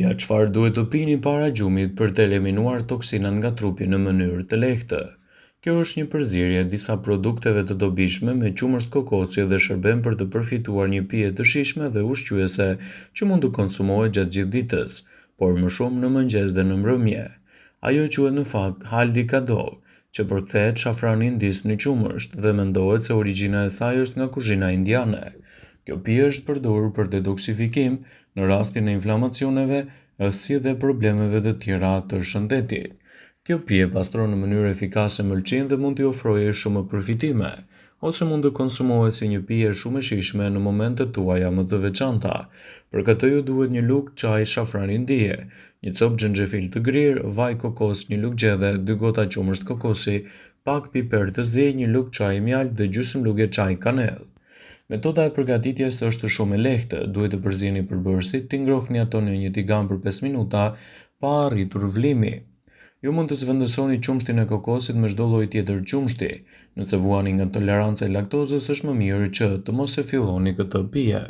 Ja, çfarë duhet të pini para gjumit për të eliminuar toksinat nga trupi në mënyrë të lehtë? Kjo është një përzierje e disa produkteve të dobishme me qumësht kokosi dhe shërben për të përfituar një pije të shijshme dhe ushqyese që mund të konsumohet gjatë gjithë ditës, por më shumë në mëngjes dhe në mbrëmje. Ajo quhet në fakt haldi kado, që përkthehet shafrani indis në qumësht dhe mendohet se origjina e saj është nga kuzhina indiane. Kjo pije është përdorur për detoksifikim në rastin e inflamacioneve, si dhe problemeve të tjera të shëndetit. Kjo pije pastron në mënyrë efikase mëlçin dhe mund t'i ofrojë shumë përfitime, ose mund të konsumohet si një pije shumë e shijshme në momentet tuaja më të veçanta. Për këtë ju duhet një lugë çaj shafran indie, një copë xhenxhefil të grirë, vaj kokos, një lugë gjedhe, 2 gota qumësht kokosi, pak piper të zi, një lugë çaj mjaltë dhe gjysmë lugë çaj kanellë. Metoda e përgatitjes është shumë e lehtë, duhet të përzieni përbërësit, t'i ngrohni ato në një tigan për 5 minuta pa arritur vlimi. Ju mund të zvendësoni qumshtin e kokosit me çdo lloj tjetër qumshti. Nëse vuani nga toleranca e laktozës, është më mirë që të mos e filloni këtë pije.